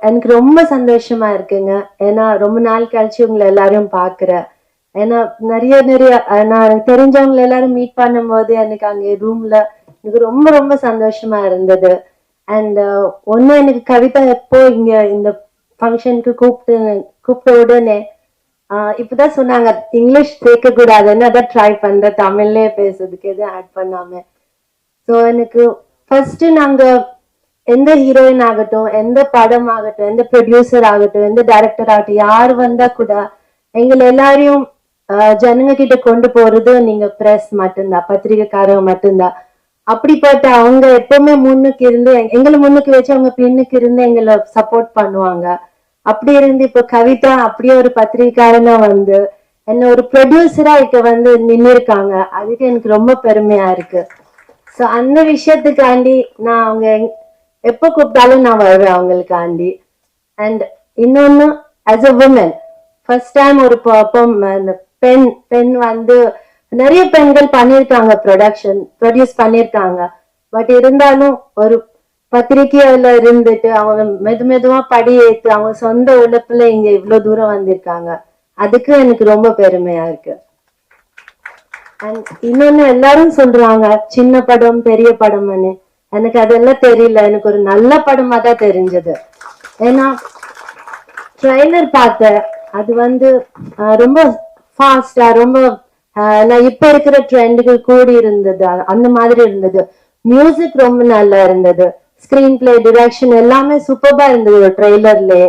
எனக்கு ரொம்ப சந்தோஷமா இருக்குங்க. ஏன்னா ரொம்ப நாள் கழிச்சு உங்களை எல்லாரும் பாக்குறேன். ஏன்னா நிறைய நிறைய நான் எனக்கு தெரிஞ்சவங்க எல்லாரும் மீட் பண்ணும்போது எனக்கு அங்கே ரூம்ல எனக்கு ரொம்ப ரொம்ப சந்தோஷமா இருந்தது. அண்ட் ஒண்ணு எனக்கு கவிதா எப்போ இங்க இந்த ஃபங்க்ஷனுக்கு கூப்பிட்ட உடனே இப்பதான் சொன்னாங்க இங்கிலீஷ் சேர்க்க கூடாதுன்னு, அதான் ட்ரை பண்றேன் தமிழ்லயே பேசுறதுக்கு எதுவும் ஆட் பண்ணாம. ஸோ எனக்கு ஃபர்ஸ்ட் நாங்க எந்த ஹீரோயின் ஆகட்டும், எந்த படம் ஆகட்டும், எந்த ப்ரொடியூசர் ஆகட்டும், எந்த டைரக்டர் ஆகட்டும், யார் வந்தா கூட எங்களை எல்லாரையும் ஜனங்க கிட்ட கொண்டு போறது நீங்க பிரஸ் மட்டும்தான், பத்திரிகைக்காரங்க மட்டும்தான். அப்படிப்பட்ட அவங்க எப்பவுமே முன்னுக்கு இருந்து எங்களை முன்னுக்கு வச்சு அவங்க பின்னுக்கு இருந்து எங்களை சப்போர்ட் பண்ணுவாங்க. அப்படி இருந்து இப்ப கவிதா அப்படியே ஒரு பத்திரிகைக்காரனா வந்து என்ன ஒரு ப்ரொடியூசரா இங்க வந்து நின்று இருக்காங்க. அதுக்கு எனக்கு ரொம்ப பெருமையா இருக்கு. ஸோ அந்த விஷயத்துக்காண்டி நான் அவங்க எப்போ கூப்பிட்டாலும் நான் வருவேன் அவங்களுக்காண்டி. அண்ட் இன்னொன்னு as a woman first time ஒரு பெண் வந்து நிறைய பெண்கள் பண்ணியிருக்காங்க, ப்ரொடியூஸ் பண்ணியிருக்காங்க. பட் இருந்தாலும் ஒரு பத்திரிகையில இருந்துட்டு அவங்க மெதுவா படி ஏத்து அவங்க சொந்த உழைப்புல இங்க இவ்வளவு தூரம் வந்திருக்காங்க. அதுக்கு எனக்கு ரொம்ப பெருமையா இருக்கு. அண்ட் இன்னொன்னு எல்லாரும் சொல்றாங்க சின்ன படம் பெரிய படம்னு. எனக்கு அதெல்லாம் தெரியல, எனக்கு ஒரு நல்ல படமா தான் தெரிஞ்சது. ஏன்னா ட்ரெய்லர் பார்த்தேன், அது வந்து ரொம்ப ஃபாஸ்டா ரொம்ப நான் இப்ப இருக்கிற ட்ரெண்டுக்கு கூடி இருந்தது, அந்த மாதிரி இருந்தது. மியூசிக் ரொம்ப நல்லா இருந்தது, ஸ்கிரீன் பிளே டிரெக்ஷன் எல்லாமே சூப்பரா இருந்தது ட்ரெய்லர்லயே.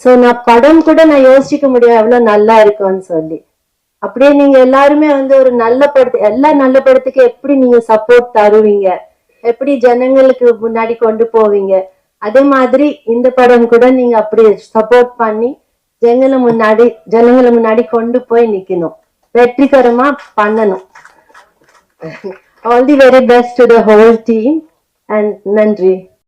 சோ நான் படம் கூட நான் யோசிக்க முடியும் எவ்வளவு நல்லா இருக்கும்னு சொல்லி. அப்படியே நீங்க எல்லாருமே வந்து ஒரு நல்ல படத்து எல்லா நல்ல படத்துக்கு எப்படி நீங்க சப்போர்ட் தருவீங்க, எப்படி ஜனங்களுக்கு முன்னாடி கொண்டு போவீங்க, அதே மாதிரி இந்த படம் கூட நீங்க அப்படி சப்போர்ட் பண்ணி ஜனங்களை முன்னாடி கொண்டு போய் நிக்கணும், வெற்றிகரமா பண்ணணும். All the very best to the whole team and நன்றி.